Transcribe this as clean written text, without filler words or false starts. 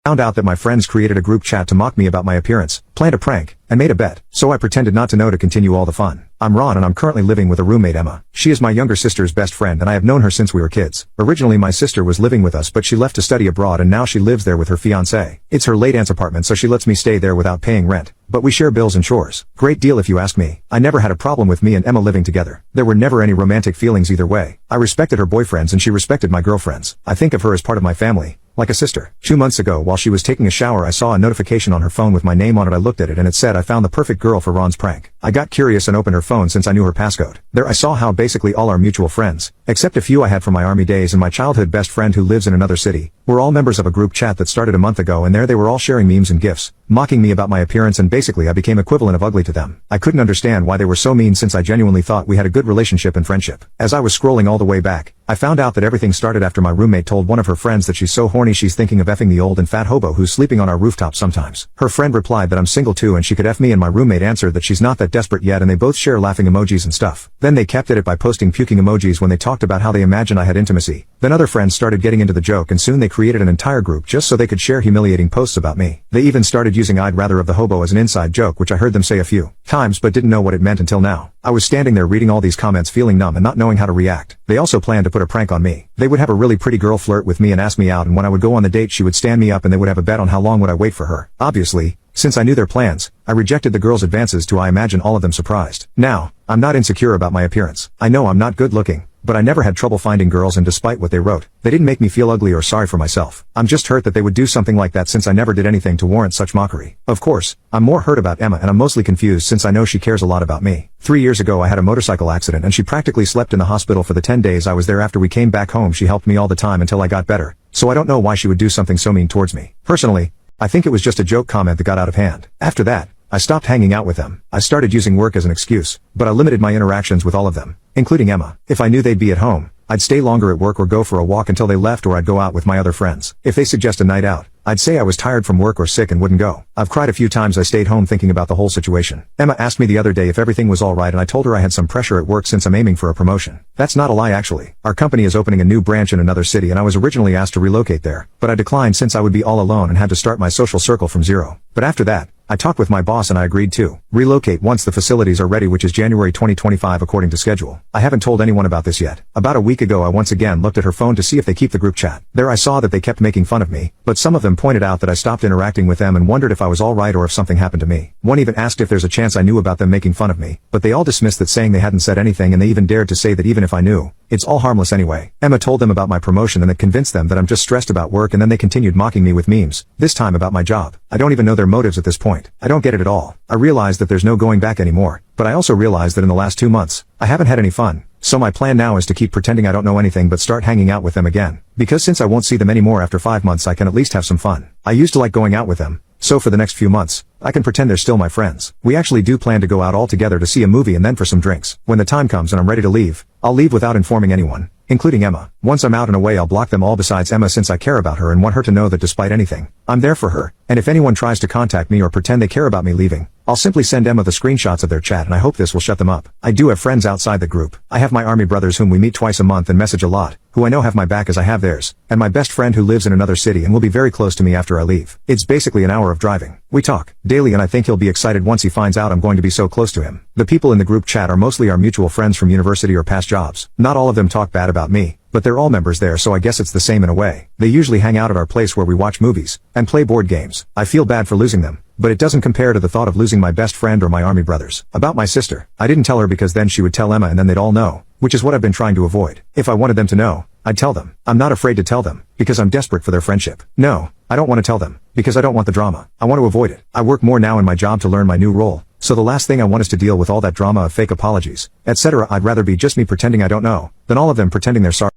Found out that my friends created a group chat to mock me about my appearance, planned a prank, and made a bet, so I pretended not to know to continue all the fun. I'm Ron and I'm currently living with a roommate Emma. She is my younger sister's best friend and I have known her since we were kids. Originally my sister was living with us but she left to study abroad and now she lives there with her fiancé. It's her late aunt's apartment so she lets me stay there without paying rent. But we share bills and chores. Great deal if you ask me. I never had a problem with me and Emma living together. There were never any romantic feelings either way. I respected her boyfriends and she respected my girlfriends. I think of her as part of my family, like a sister. 2 months ago while she was taking a shower I saw a notification on her phone with my name on it. I looked at it and it said I found the perfect girl for Ron's prank. I got curious and opened her phone since I knew her passcode. There I saw how basically all our mutual friends, except a few I had from my army days and my childhood best friend who lives in another city, were all members of a group chat that started a month ago and there they were all sharing memes and gifs, mocking me about my appearance and basically I became equivalent of ugly to them. I couldn't understand why they were so mean since I genuinely thought we had a good relationship and friendship. As I was scrolling all the way back, I found out that everything started after my roommate told one of her friends that she's so horny she's thinking of effing the old and fat hobo who's sleeping on our rooftop sometimes. Her friend replied that I'm single too and she could F me and my roommate answered that she's not that desperate yet and they both share laughing emojis and stuff. Then they kept at it by posting puking emojis when they talked about how they imagined I had intimacy. Then other friends started getting into the joke and soon they created an entire group just so they could share humiliating posts about me. They even started using I'd rather of the hobo as an inside joke which I heard them say a few times but didn't know what it meant until now. I was standing there reading all these comments feeling numb and not knowing how to react. They also planned to put a prank on me. They would have a really pretty girl flirt with me and ask me out and when I would go on the date she would stand me up and they would have a bet on how long would I wait for her. Obviously, since I knew their plans, I rejected the girls' advances to I imagine all of them surprised. Now, I'm not insecure about my appearance. I know I'm not good looking, but I never had trouble finding girls and despite what they wrote, they didn't make me feel ugly or sorry for myself. I'm just hurt that they would do something like that since I never did anything to warrant such mockery. Of course, I'm more hurt about Emma and I'm mostly confused since I know she cares a lot about me. 3 years ago I had a motorcycle accident and she practically slept in the hospital for the 10 days I was there. After we came back home she helped me all the time until I got better, so I don't know why she would do something so mean towards me. Personally, I think it was just a joke comment that got out of hand. After that, I stopped hanging out with them. I started using work as an excuse, but I limited my interactions with all of them, including Emma. If I knew they'd be at home, I'd stay longer at work or go for a walk until they left or I'd go out with my other friends. If they suggest a night out, I'd say I was tired from work or sick and wouldn't go. I've cried a few times. I stayed home thinking about the whole situation. Emma asked me the other day if everything was alright and I told her I had some pressure at work since I'm aiming for a promotion. That's not a lie actually. Our company is opening a new branch in another city and I was originally asked to relocate there, but I declined since I would be all alone and had to start my social circle from zero. But after that, I talked with my boss and I agreed to relocate once the facilities are ready, which is January 2025 according to schedule. I haven't told anyone about this yet. About a week ago I once again looked at her phone to see if they keep the group chat. There I saw that they kept making fun of me, but some of them pointed out that I stopped interacting with them and wondered if I was alright or if something happened to me. One even asked if there's a chance I knew about them making fun of me, but they all dismissed that, saying they hadn't said anything, and they even dared to say that even if I knew, it's all harmless anyway. Emma told them about my promotion and that convinced them that I'm just stressed about work, and then they continued mocking me with memes, this time about my job. I don't even know their motives at this point. I don't get it at all. I realize that there's no going back anymore, but I also realize that in the last 2 months, I haven't had any fun. So my plan now is to keep pretending I don't know anything but start hanging out with them again. Because since I won't see them anymore after 5 months I can at least have some fun. I used to like going out with them, so for the next few months, I can pretend they're still my friends. We actually do plan to go out all together to see a movie and then for some drinks. When the time comes and I'm ready to leave, I'll leave without informing anyone, including Emma. Once I'm out and away I'll block them all besides Emma since I care about her and want her to know that despite anything, I'm there for her. And if anyone tries to contact me or pretend they care about me leaving, I'll simply send Emma the screenshots of their chat and I hope this will shut them up. I do have friends outside the group. I have my army brothers whom we meet twice a month and message a lot, who I know have my back as I have theirs, and my best friend who lives in another city and will be very close to me after I leave. It's basically an hour of driving. We talk daily and I think he'll be excited once he finds out I'm going to be so close to him. The people in the group chat are mostly our mutual friends from university or past jobs. Not all of them talk bad about me, but they're all members there, so I guess it's the same in a way. They usually hang out at our place where we watch movies and play board games. I feel bad for losing them, but it doesn't compare to the thought of losing my best friend or my army brothers. About my sister, I didn't tell her because then she would tell Emma and then they'd all know, which is what I've been trying to avoid. If I wanted them to know, I'd tell them. I'm not afraid to tell them, because I'm desperate for their friendship. No, I don't want to tell them, because I don't want the drama. I want to avoid it. I work more now in my job to learn my new role, so the last thing I want is to deal with all that drama of fake apologies, etc. I'd rather be just me pretending I don't know, than all of them pretending they're sorry.